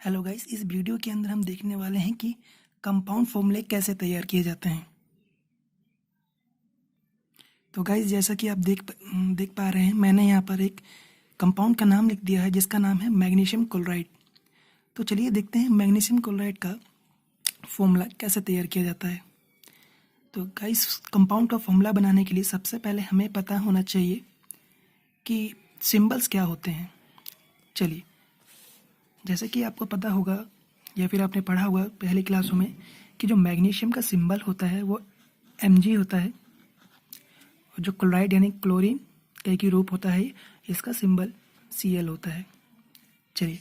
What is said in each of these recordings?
Hello guys, इस video के अंदर हम देखने वाले हैं कि कंपाउंड फॉर्मूले कैसे तैयार किए जाते हैं। तो गाइस, जैसा कि आप देख पा रहे हैं, मैंने यहाँ पर एक कंपाउंड का नाम लिख दिया है जिसका नाम है मैग्नीशियम क्लोराइड। तो चलिए देखते हैं मैग्नीशियम क्लोराइड का फॉर्मूला कैसे तैयार किया जाता है। तो गाइस, कंपाउंड का फॉर्मूला बनाने के लिए सबसे पहले हमें पता होना चाहिए कि सिंबल्स क्या होते हैं। चलिए, जैसे कि आपको पता होगा या फिर आपने पढ़ा होगा पहली क्लासों में कि जो मैग्नीशियम का सिंबल होता है वो Mg होता है, और जो क्लोराइड यानी क्लोरीन का एक ही रूप होता है, इसका सिंबल Cl होता है। चलिए,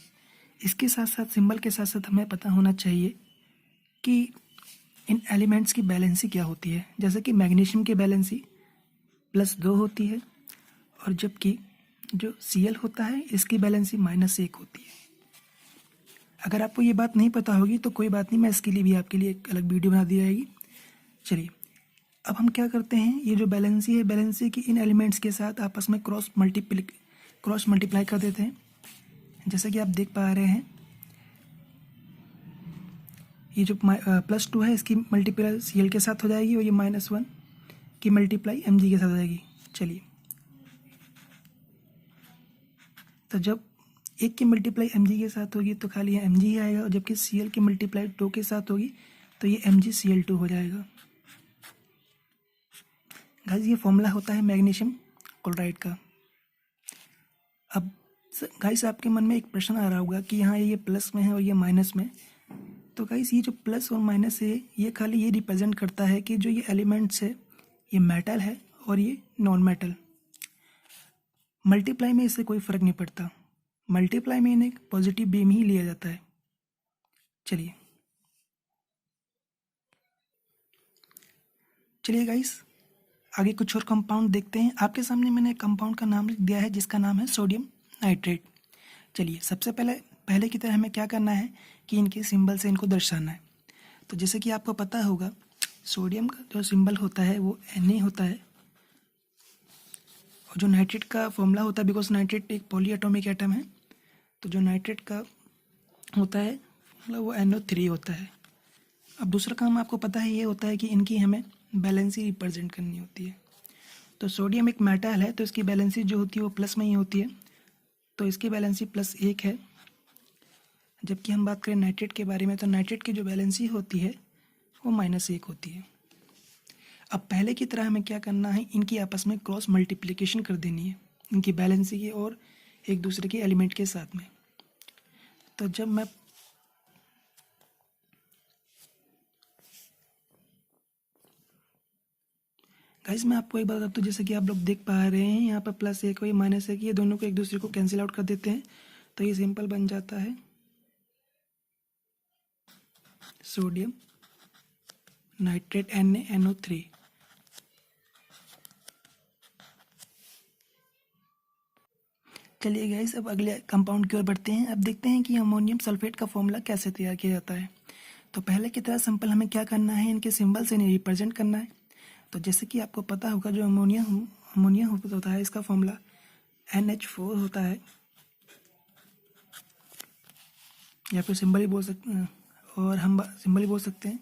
इसके साथ साथ सिंबल के साथ साथ हमें पता होना चाहिए कि इन एलिमेंट्स की बैलेंसी क्या होती है। जैसे कि मैग्नीशियम की बैलेंसी +2 होती है, और जबकि जो Cl होता है इसकी बैलेंसी -1 होती है। अगर आपको ये बात नहीं पता होगी तो कोई बात नहीं, मैं इसके लिए भी आपके लिए एक अलग वीडियो बना दी जाएगी। चलिए, अब हम क्या करते हैं, ये जो बैलेंसी है, बैलेंसी की इन एलिमेंट्स के साथ आपस में क्रॉस मल्टीप्लाई कर देते हैं। जैसा कि आप देख पा रहे हैं, ये जो +2 है इसकी मल्टीप्लाई Cl के साथ हो जाएगी, और ये -1 की मल्टीप्लाई Mg के साथ हो जाएगी। चलिए, तो जब एक की मल्टीप्लाई Mg के साथ होगी तो खाली Mg ही आएगा, और जबकि Cl की मल्टीप्लाई 2 के साथ होगी तो ये MgCl2 हो जाएगा। गाइस, ये फॉर्मूला होता है मैग्नीशियम क्लोराइड का। अब गाइस, आपके मन में एक प्रश्न आ रहा होगा कि यहाँ ये प्लस में है और ये माइनस में। तो गाइस, ये जो प्लस और माइनस है ये खाली ये रिप्रेजेंट करता है कि जो ये एलिमेंट्स है ये मेटल है और ये नॉन मेटल। मल्टीप्लाई में इससे कोई फ़र्क नहीं पड़ता, मल्टीप्लाई में इन्हें पॉजिटिव बीम ही लिया जाता है। चलिए गाइस, आगे कुछ और कंपाउंड देखते हैं। आपके सामने मैंने एक कंपाउंड का नाम लिख दिया है जिसका नाम है सोडियम नाइट्रेट। चलिए, सबसे पहले की तरह हमें क्या करना है कि इनके सिंबल से इनको दर्शाना है। तो जैसे कि आपको पता होगा, सोडियम का जो सिंबल होता है वो Na होता है, और जो नाइट्रेट का फॉर्मूला होता है, बिकॉज नाइट्रेट एक पॉली एटॉमिक एटम है, तो जो नाइट्रेट का होता है मतलब वो NO3 होता है। अब दूसरा काम आपको पता है, ये होता है कि इनकी हमें बैलेंसी रिप्रेजेंट करनी होती है। तो सोडियम एक मेटल है तो इसकी बैलेंसी जो होती है वो प्लस में ही होती है, तो इसकी बैलेंसी +1 है। जबकि हम बात करें नाइट्रेट के बारे में, तो नाइट्रेट की जो बैलेंसी होती है वो -1 होती है। अब पहले की तरह हमें क्या करना है, इनकी आपस में क्रॉस मल्टीप्लिकेशन कर देनी है, इनकी बैलेंसी की और एक दूसरे के एलिमेंट के साथ में। तो जब मैं गाइस, मैं आपको एक बात बताता हूँ, जैसे कि आप लोग देख पा रहे हैं यहाँ पर +1 और ये -1, ये दोनों को एक दूसरे को कैंसिल आउट कर देते हैं, तो ये सिंपल बन जाता है सोडियम नाइट्रेट NaNO3। चलिए गाइस, अब अगले कंपाउंड की ओर बढ़ते हैं। अब देखते हैं कि अमोनियम सल्फेट का फॉर्मूला कैसे तैयार किया जाता है। तो पहले की तरह सिंपल हमें क्या करना है, इनके सिंबल से इन्हें रिप्रेजेंट करना है। तो जैसे कि आपको पता होगा, जो अमोनिया होता है इसका फॉर्मूला NH4 होता है, या फिर सिंबल ही बोल सकते हैं, और हम सिंबल ही बोल सकते हैं।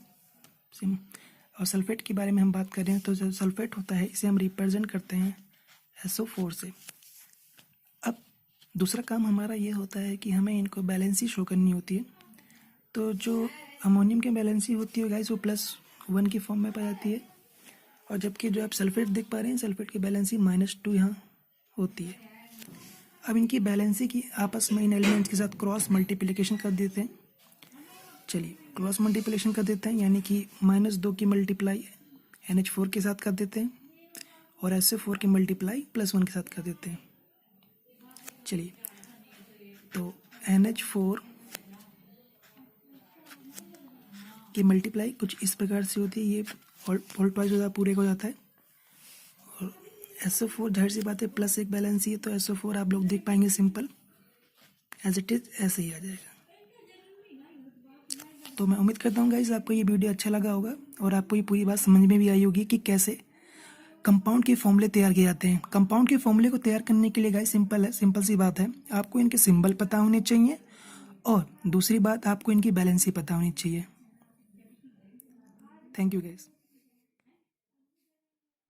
और सल्फेट के बारे में हम बात कर रहे हैं, तो जो सल्फेट होता है इसे हम रिप्रेजेंट करते हैं SO4 से। अब दूसरा काम हमारा ये होता है कि हमें इनको बैलेंसी शो करनी होती है। तो जो अमोनियम की बैलेंसी होती है गाइस वो +1 की फॉर्म में पाई जाती है, और जबकि जो आप सल्फेट देख पा रहे हैं, सल्फेट की बैलेंसी -2 यहाँ होती है। अब इनकी बैलेंसी की आपस में इन एलिमेंट्स के साथ क्रॉस मल्टीप्लिकेशन कर देते हैं। चलिए, क्रॉस मल्टीप्लिकेशन कर देते हैं, यानी कि -2 की मल्टीप्लाई NH4 के साथ कर देते हैं, और SO4 की मल्टीप्लाई +1 के साथ कर देते हैं। चलिए, तो NH4 की मल्टीप्लाई कुछ इस प्रकार से होती है, ये होल ट्वाइस हो जाता है, पूरे का हो जाता है। और SO4 जाहिर सी बात है +1 बैलेंस ही है, तो SO4 आप लोग देख पाएंगे सिंपल एज इट इज ऐसे ही आ जाएगा। तो मैं उम्मीद करता हूँ गाइस आपको ये वीडियो अच्छा लगा होगा, और आपको ये पूरी बात समझ में भी आई होगी कि कैसे कंपाउंड के फॉर्मूले तैयार किए जाते हैं। कंपाउंड के फॉर्मूले को तैयार करने के लिए गाइस सिंपल सी बात है, आपको इनके सिंबल पता होने चाहिए, और दूसरी बात, आपको इनकी बैलेंस ही पता होनी चाहिए। Thank you guys.